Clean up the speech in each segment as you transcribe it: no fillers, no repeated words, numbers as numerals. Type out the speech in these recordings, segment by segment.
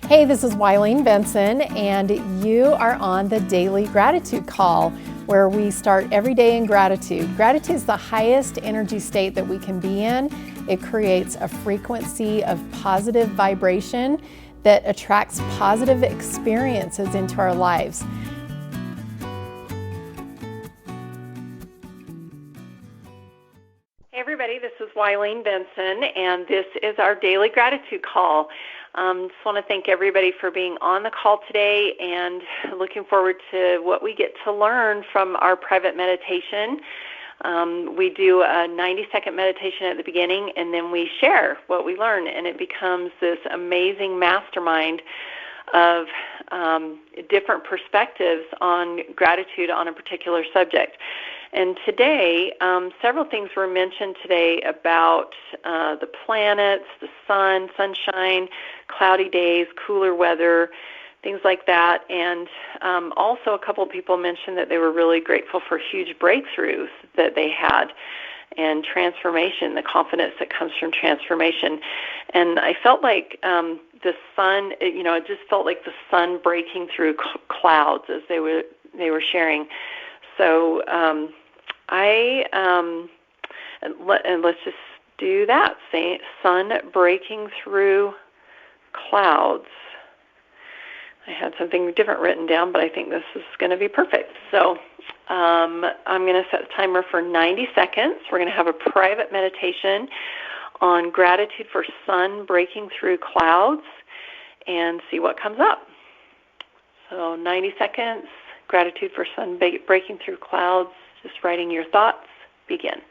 Hey, this is Wileen Benson, and you are on the Daily Gratitude Call, where we start every day in gratitude. Gratitude is the highest energy state that we can be in. It creates a frequency of positive vibration that attracts positive experiences into our lives. Hey everybody, this is Wileen Benson, and this is our Daily Gratitude Call. Just want to thank everybody for being on the call today, and looking forward to what we get to learn from our private meditation. We do a 90-second meditation at the beginning, and then we share what we learn, and it becomes this amazing mastermind of different perspectives on gratitude on a particular subject. And today, several things were mentioned today about the planets, the sun, sunshine, cloudy days, cooler weather, things like that. And also a couple of people mentioned that they were really grateful for huge breakthroughs that they had and transformation, the confidence that comes from transformation. And I felt like the sun, it just felt like the sun breaking through clouds as they were sharing. So let's just do that. Say sun breaking through clouds. I had something different written down, but I think this is going to be perfect. So I'm going to set the timer for 90 seconds. We're going to have a private meditation on gratitude for sun breaking through clouds and see what comes up. So 90 seconds, gratitude for sun breaking through clouds, just writing your thoughts. Begin.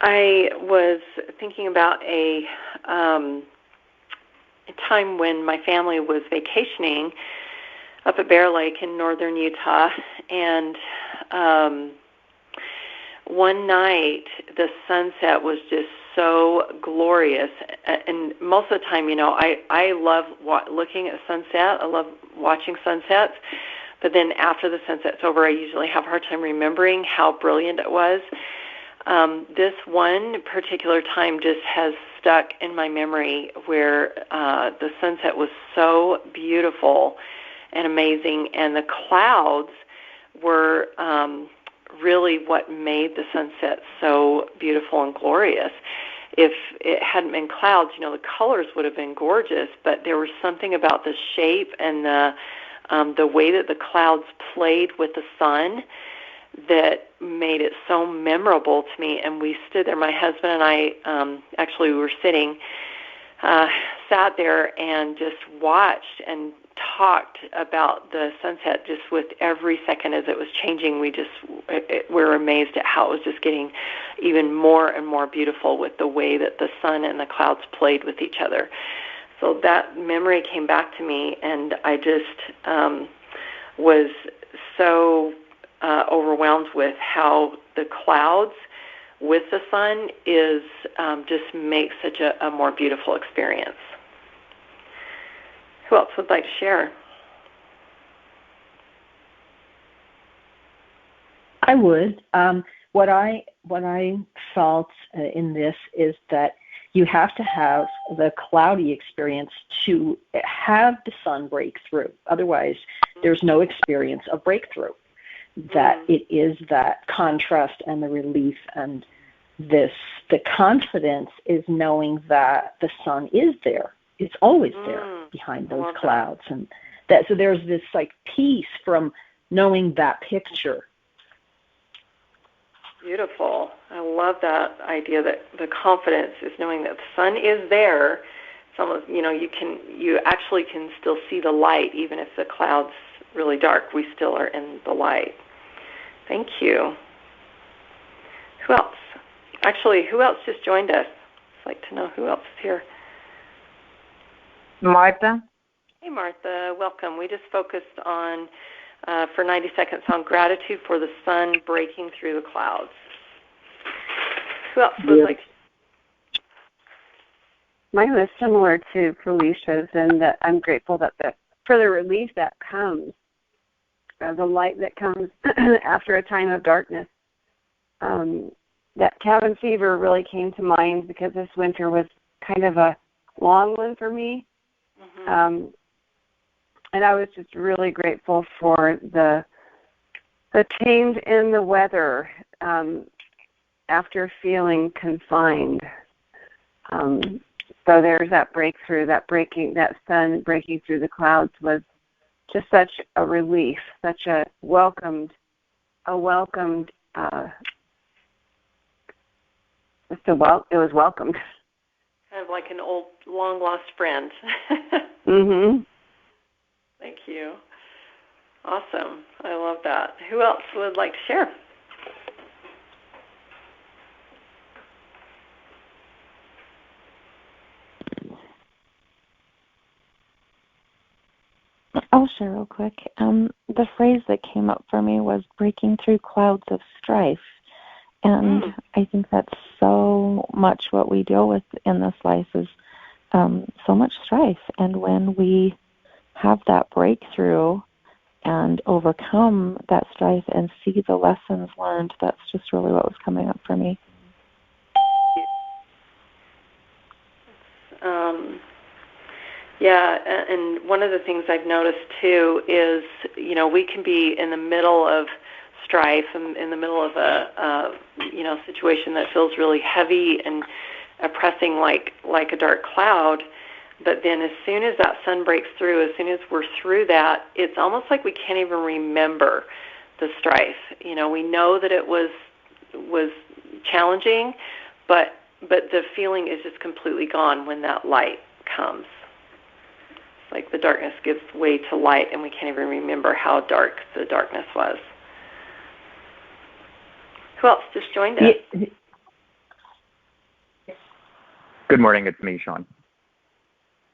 I was thinking about a time when my family was vacationing up at Bear Lake in northern Utah, and one night the sunset was just so glorious. And most of the time, I love looking at sunset. I love watching sunsets. But then after the sunset's over, I usually have a hard time remembering how brilliant it was. This one particular time just has stuck in my memory, where the sunset was so beautiful and amazing, and the clouds were really what made the sunset so beautiful and glorious. If it hadn't been clouds, the colors would have been gorgeous, but there was something about the shape and the way that the clouds played with the sun that made it so memorable to me. And we stood there, my husband and I, actually we were sat there and just watched and talked about the sunset just with every second as it was changing. We were amazed at how it was just getting even more and more beautiful with the way that the sun and the clouds played with each other. So that memory came back to me, and I just was so overwhelmed with how the clouds with the sun is just makes such a more beautiful experience. Who else would like to share? I would. What I felt in this is that you have to have the cloudy experience to have the sun break through. Otherwise, there's no experience of breakthrough. That it is that contrast and the relief and the confidence is knowing that the sun is there. It's always there behind those clouds. And that, so there's this like peace from knowing that picture. Beautiful. I love that idea that the confidence is knowing that the sun is there. It's almost, you actually can still see the light even if the cloud's really dark. We still are in the light. Thank you. Who else? Actually, who else just joined us? I'd like to know who else is here. Martha. Hey, Martha. Welcome. We just focused on for 90 seconds on gratitude for the sun breaking through the clouds. Who else would like to? Mine was similar to Felicia's, and that I'm grateful for the relief that comes, the light that comes after a time of darkness. That cabin fever really came to mind because this winter was kind of a long one for me. And I was just really grateful for the change in the weather after feeling confined. So there's that breakthrough, that sun breaking through the clouds was just such a relief, such a welcomed. It was welcomed. Kind of like an old, long-lost friend. Thank you. Awesome. I love that. Who else would like to share? I'll share real quick. The phrase that came up for me was breaking through clouds of strife. And I think that's so much what we deal with in this life is so much strife. And when we have that breakthrough and overcome that strife and see the lessons learned, that's just really what was coming up for me. Yeah, and one of the things I've noticed too is, we can be in the middle of strife and in the middle of a situation that feels really heavy and oppressing like a dark cloud. But then as soon as that sun breaks through, as soon as we're through that, it's almost like we can't even remember the strife. We know that it was challenging, but the feeling is just completely gone when that light comes. It's like the darkness gives way to light, and we can't even remember how dark the darkness was. Who else just joined us? Good morning. It's me, Sean.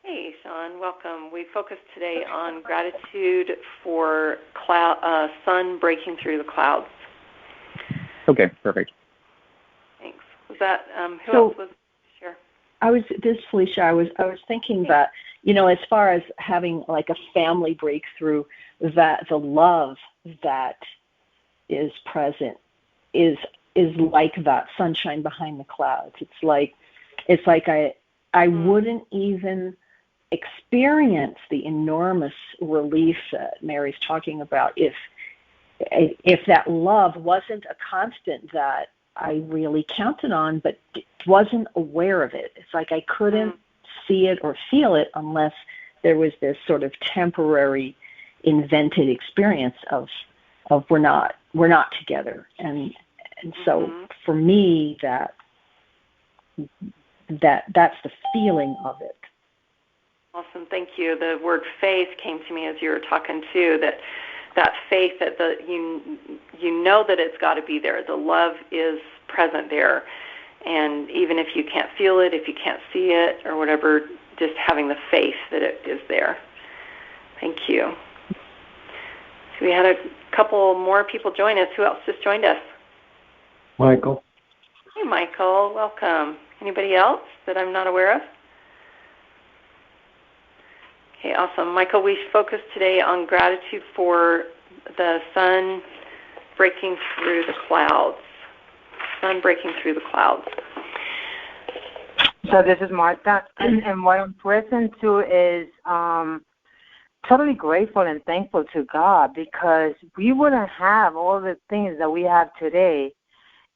Hey, Sean. Welcome. We focused today on gratitude for sun breaking through the clouds. Okay, perfect. Thanks. Was that who else was sure? This is Felicia. I was thinking that, as far as having like a family breakthrough, that the love that is present is like that sunshine behind the clouds. It's like I wouldn't even experience the enormous relief that Mary's talking about if that love wasn't a constant that I really counted on but wasn't aware of it. It's like I couldn't see it or feel it unless there was this sort of temporary invented experience of we're not together. And so for me that's the feeling of it. Awesome, thank you. The word faith came to me as you were talking too. That faith that you know that it's got to be there. The love is present there, and even if you can't feel it, if you can't see it, or whatever, just having the faith that it is there. Thank you. So we had a couple more people join us. Who else just joined us? Michael. Hey, Michael. Welcome. Anybody else that I'm not aware of? Okay, awesome. Michael, we focused today on gratitude for the sun breaking through the clouds. Sun breaking through the clouds. So this is Martha, and what I'm present to is totally grateful and thankful to God, because we wouldn't have all the things that we have today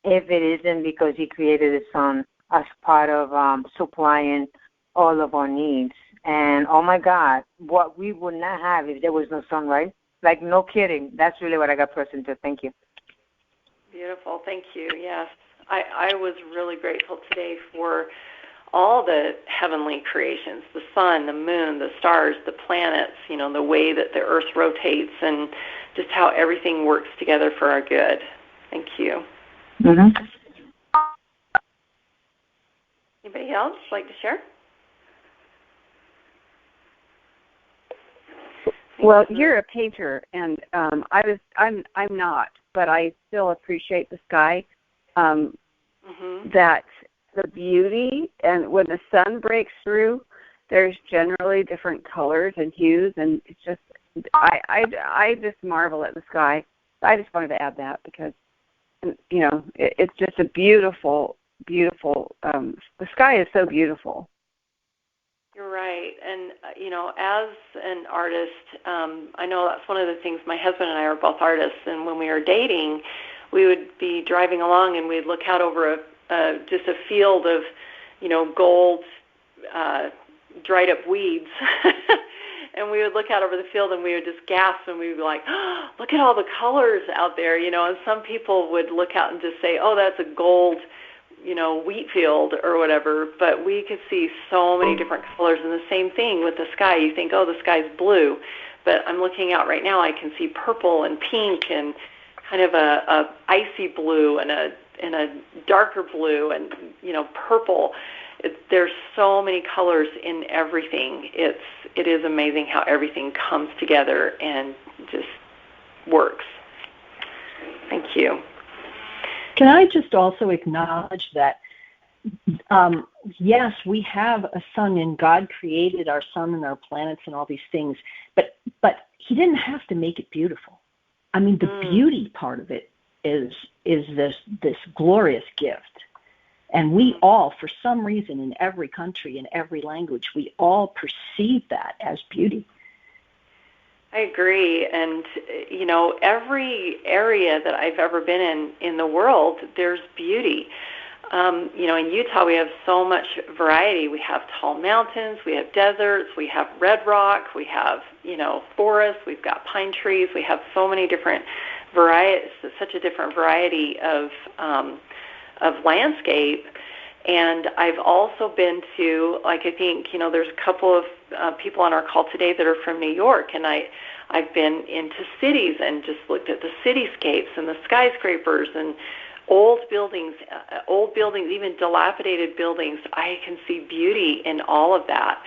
if it isn't because He created the sun as part of supplying all of our needs. And, oh, my God, what we would not have if there was no sun, right? Like, no kidding. That's really what I got present to. Thank you. Beautiful. Thank you. Yes. I was really grateful today for all the heavenly creations, the sun, the moon, the stars, the planets, the way that the earth rotates, and just how everything works together for our good. Thank you. Mm-hmm. Anybody else like to share? Well, you're a painter, and I'm not, but I still appreciate the sky. That the beauty, and when the sun breaks through, there's generally different colors and hues, and it's just I just marvel at the sky. I just wanted to add that because it's just a beautiful, beautiful. The sky is so beautiful. You're right. And, as an artist, I know that's one of the things. My husband and I are both artists, and when we were dating, we would be driving along and we'd look out over just a field of, gold, dried up weeds. And we would look out over the field and we would just gasp, and we would be like, oh, look at all the colors out there, and some people would look out and just say, oh, that's a gold, wheat field or whatever, but we could see so many different colors. And the same thing with the sky. You think, oh, the sky's blue, but I'm looking out right now, I can see purple and pink and kind of a icy blue and a darker blue and, purple. There's so many colors in everything. It is amazing how everything comes together and just works. Thank you. Can I just also acknowledge that, yes, we have a sun, and God created our sun and our planets and all these things, but He didn't have to make it beautiful. I mean, the beauty part of it is this glorious gift. And we all, for some reason, in every country, in every language, we all perceive that as beauty. I agree. And, every area that I've ever been in the world, there's beauty. In Utah, we have so much variety. We have tall mountains, we have deserts, we have red rock, we have, forests, we've got pine trees. We have so many different varieties, such a different variety of landscape. And I've also been to, I think, there's a couple of people on our call today that are from New York, and I've been into cities and just looked at the cityscapes and the skyscrapers and old buildings, even dilapidated buildings. I can see beauty in all of that.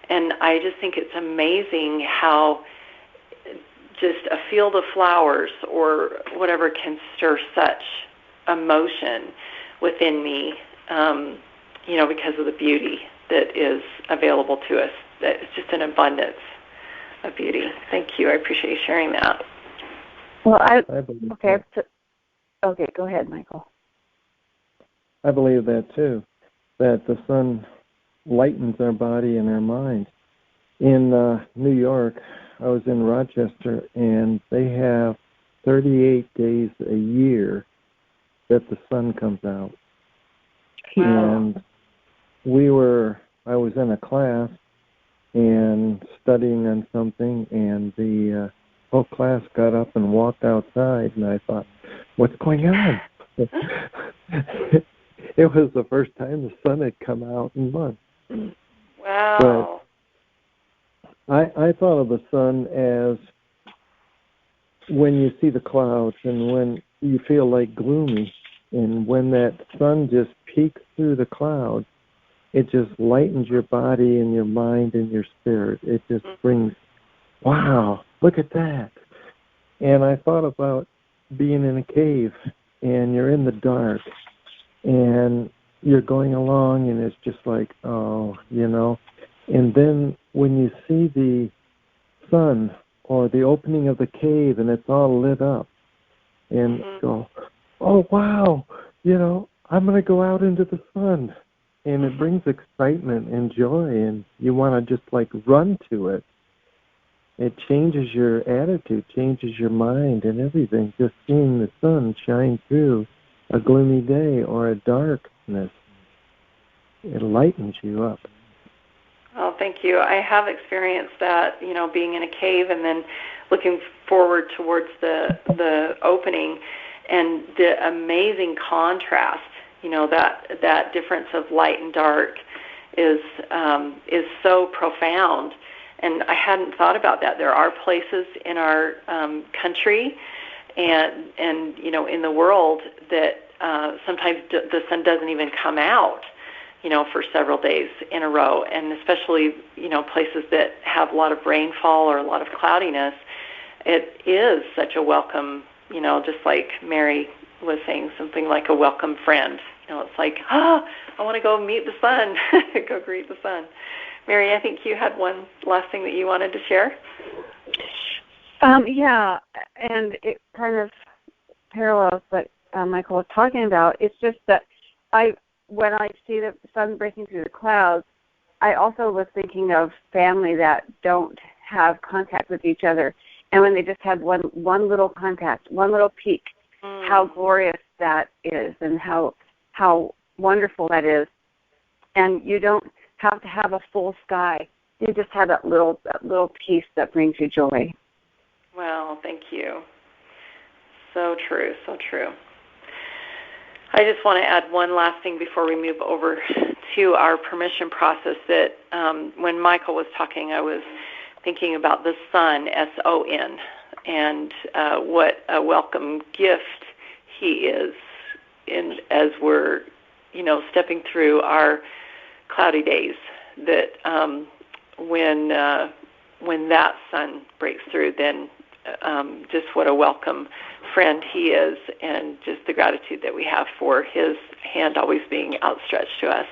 And I just think it's amazing how just a field of flowers or whatever can stir such emotion within me, because of the beauty that is available to us. It's just an abundance of beauty. Thank you. I appreciate you sharing that. Well, okay, go ahead, Michael. I believe that too, that the sun lightens our body and our mind. In New York, I was in Rochester, and they have 38 days a year that the sun comes out. Wow. And I was in a class and studying on something, and the whole class got up and walked outside, and I thought, what's going on? It was the first time the sun had come out in months. Wow. But I thought of the sun as when you see the clouds and when you feel like gloomy, and when that sun just peeks through the clouds, it just lightens your body and your mind and your spirit. It just brings, wow, look at that. And I thought about being in a cave, and you're in the dark, and you're going along, and it's just like, oh, And then when you see the sun or the opening of the cave and it's all lit up, and go, oh, wow, I'm going to go out into the sun. And it brings excitement and joy, and you want to just like run to it. It changes your attitude, changes your mind and everything, just seeing the sun shine through a gloomy day or a darkness. It lightens you up. Oh, thank you. I have experienced that, being in a cave and then looking forward towards the opening and the amazing contrast, that difference of light and dark is so profound. And I hadn't thought about that. There are places in our country and in the world that sometimes the sun doesn't even come out, for several days in a row, and especially, places that have a lot of rainfall or a lot of cloudiness. It is such a welcome, just like Mary was saying, something like a welcome friend. It's like, I want to go meet the sun, go greet the sun. Mary, I think you had one last thing that you wanted to share. Yeah, and it kind of parallels what Michael was talking about. It's just that when I see the sun breaking through the clouds, I also was thinking of family that don't have contact with each other, and when they just have one little contact, one little peek, how glorious that is, and how wonderful that is. And you don't have to have a full sky. You just have that little piece that brings you joy. Well, thank you. So true, so true. I just want to add one last thing before we move over to our permission process that when Michael was talking, I was thinking about the sun, S-O-N, and what a welcome gift he is as we're, stepping through our cloudy days, that when that sun breaks through, then just what a welcome friend he is, and just the gratitude that we have for his hand always being outstretched to us.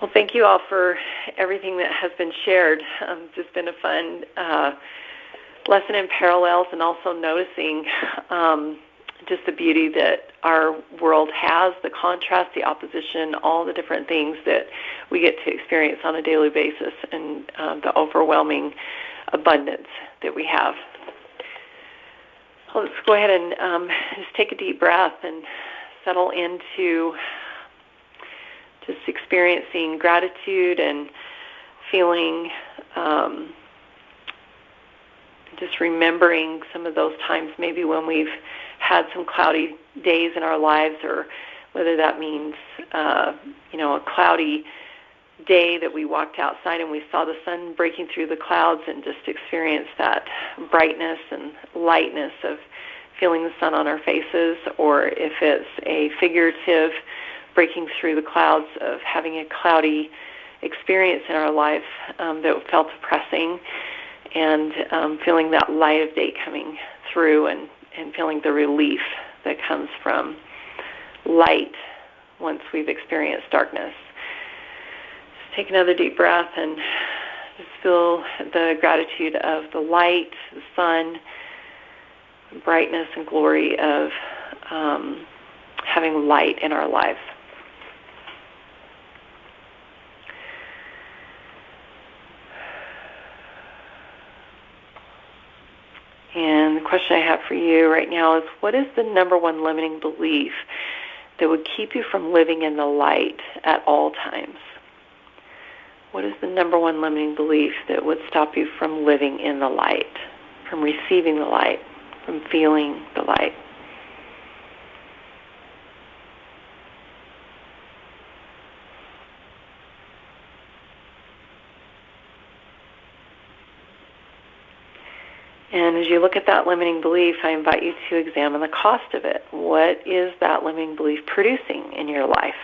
Well, thank you all for everything that has been shared. It's just been a fun lesson in parallels, and also noticing just the beauty that our world has, the contrast, the opposition, all the different things that we get to experience on a daily basis, and the overwhelming abundance that we have. Well, let's go ahead and just take a deep breath and settle into just experiencing gratitude and feeling, just remembering some of those times maybe when we've had some cloudy days in our lives, or whether that means, a cloudy day that we walked outside and we saw the sun breaking through the clouds and just experienced that brightness and lightness of feeling the sun on our faces, or if it's a figurative breaking through the clouds of having a cloudy experience in our life that felt oppressing, and feeling that light of day coming through, and feeling the relief that comes from light once we've experienced darkness. Just take another deep breath and just feel the gratitude of the light, the sun, brightness and glory of having light in our lives. And the question I have for you right now is, what is the number one limiting belief that would keep you from living in the light at all times? What is the number one limiting belief that would stop you from living in the light, from receiving the light, from feeling the light? And as you look at that limiting belief, I invite you to examine the cost of it. What is that limiting belief producing in your life?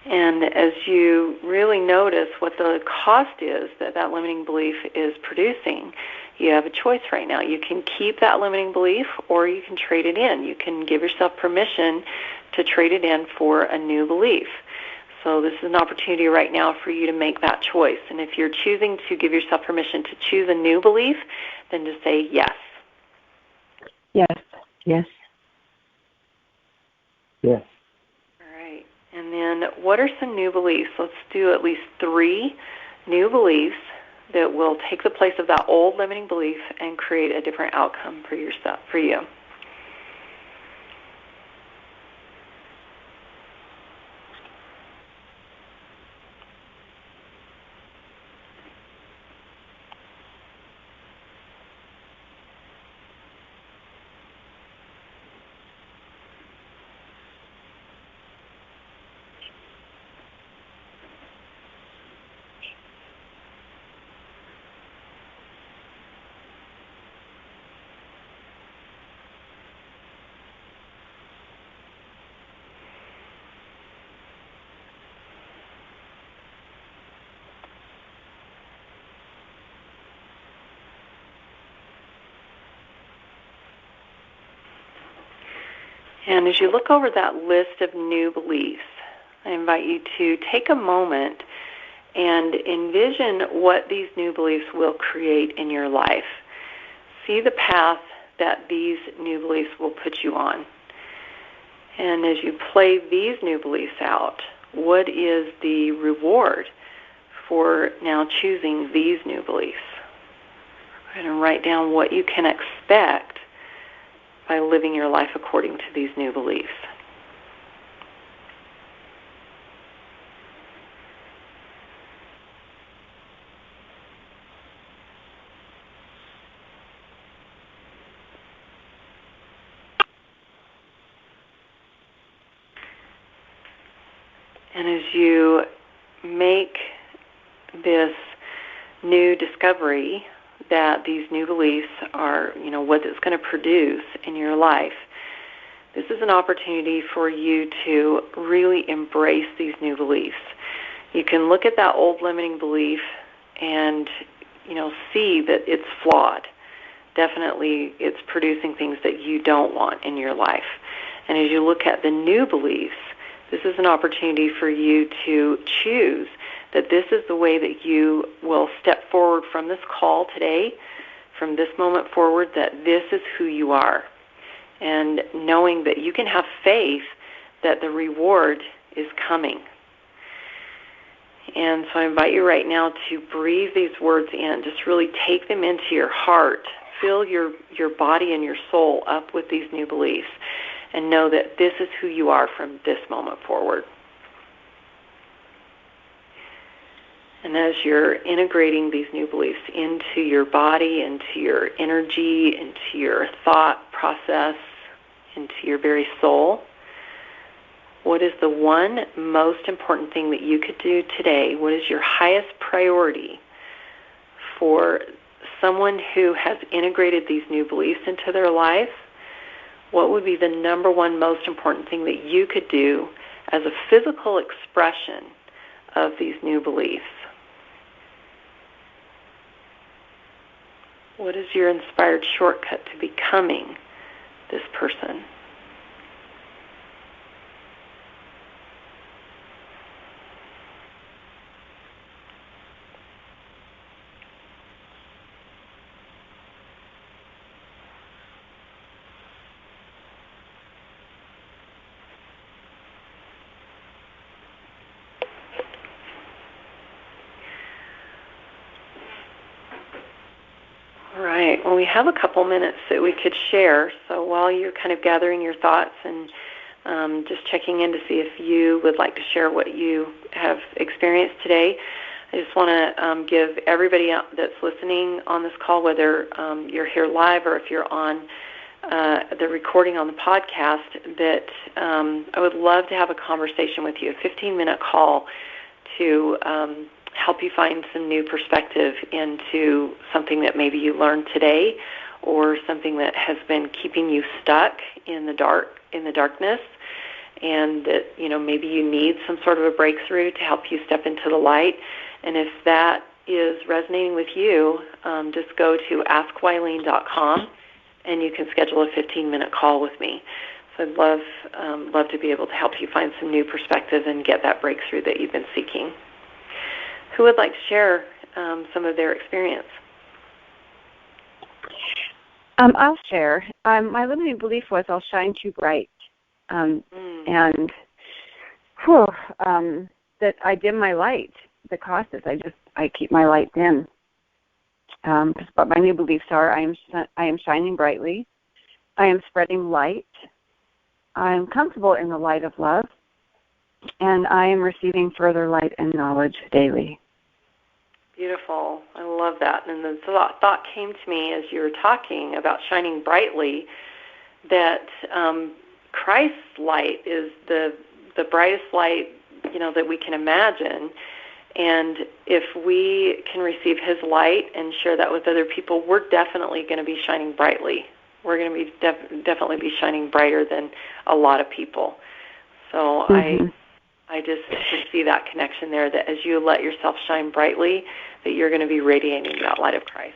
And as you really notice what the cost is that that limiting belief is producing, you have a choice right now. You can keep that limiting belief or you can trade it in. You can give yourself permission to trade it in for a new belief. So this is an opportunity right now for you to make that choice. And if you're choosing to give yourself permission to choose a new belief, then just say yes. Yes. Yes. Yes. All right. And then what are some new beliefs? Let's do at least 3 new beliefs that will take the place of that old limiting belief and create a different outcome for yourself, for you. And as you look over that list of new beliefs, I invite you to take a moment and envision what these new beliefs will create in your life. See the path that these new beliefs will put you on. And as you play these new beliefs out, what is the reward for now choosing these new beliefs? And write down what you can expect by living your life according to these new beliefs. And as you make this new discovery that these new beliefs are, what it's going to produce in your life, this is an opportunity for you to really embrace these new beliefs. You can look at that old limiting belief and, see that it's flawed. Definitely it's producing things that you don't want in your life. And as you look at the new beliefs, this is an opportunity for you to choose that this is the way that you will step forward from this call today, from this moment forward, that this is who you are. And knowing that you can have faith that the reward is coming. And so I invite you right now to breathe these words in. Just really take them into your heart. Fill your body and your soul up with these new beliefs. And know that this is who you are from this moment forward. And as you're integrating these new beliefs into your body, into your energy, into your thought process, into your very soul, what is the one most important thing that you could do today? What is your highest priority for someone who has integrated these new beliefs into their life? What would be the number one most important thing that you could do as a physical expression of these new beliefs? What is your inspired shortcut to becoming this person? Right. Well, we have a couple minutes that we could share. So while you're kind of gathering your thoughts and just checking in to see if you would like to share what you have experienced today, I just want to give everybody that's listening on this call, whether you're here live or if you're on the recording on the podcast, that I would love to have a conversation with you, a 15-minute call to help you find some new perspective into something that maybe you learned today or something that has been keeping you stuck in the darkness, and that, maybe you need some sort of a breakthrough to help you step into the light. And if that is resonating with you, just go to askwylene.com and you can schedule a 15-minute call with me. So I'd love to be able to help you find some new perspective and get that breakthrough that you've been seeking. Who would like to share some of their experience? I'll share. My limiting belief was I'll shine too bright, and that I dim my light. The cost is I keep my light dim. But my new beliefs are I am shining brightly. I am spreading light. I am comfortable in the light of love, and I am receiving further light and knowledge daily. Beautiful. I love that. And the thought came to me as you were talking about shining brightly that Christ's light is the brightest light, that we can imagine. And if we can receive his light and share that with other people, we're definitely going to be shining brightly. We're going to be definitely be shining brighter than a lot of people. So I just see that connection there, that as you let yourself shine brightly, that you're going to be radiating that light of Christ.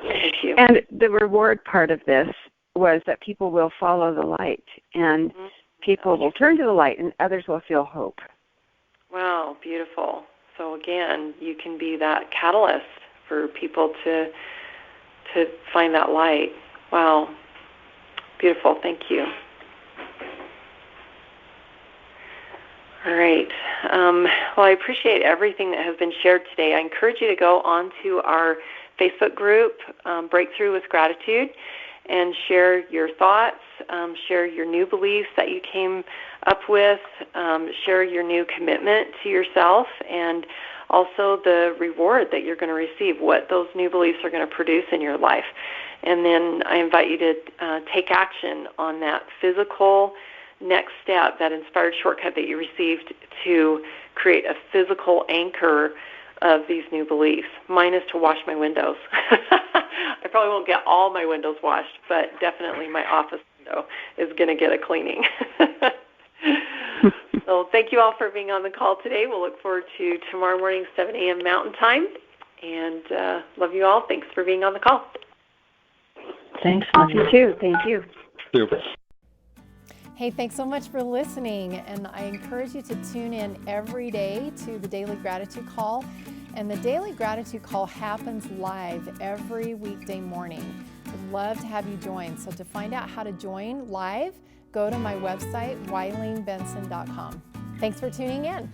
Thank you. And the reward part of this was that people will follow the light, and people will turn to the light, and others will feel hope. Wow, beautiful. So again, you can be that catalyst for people to find that light. Wow, beautiful. Thank you. All right. Well, I appreciate everything that has been shared today. I encourage you to go on to our Facebook group, Breakthrough with Gratitude, and share your thoughts, share your new beliefs that you came up with, share your new commitment to yourself, and also the reward that you're going to receive, what those new beliefs are going to produce in your life. And then I invite you to take action on that physical next step, that inspired shortcut that you received to create a physical anchor of these new beliefs. Mine is to wash my windows. I probably won't get all my windows washed, but definitely my office window is going to get a cleaning. So thank you all for being on the call today. We'll look forward to tomorrow morning, 7 a.m. Mountain Time. And love you all. Thanks for being on the call. Thanks, You too. Thank you. Super. Hey, thanks so much for listening, and I encourage you to tune in every day to the Daily Gratitude Call. And the Daily Gratitude Call happens live every weekday morning. I'd love to have you join. So to find out how to join live, go to my website, wylenebenson.com. Thanks for tuning in.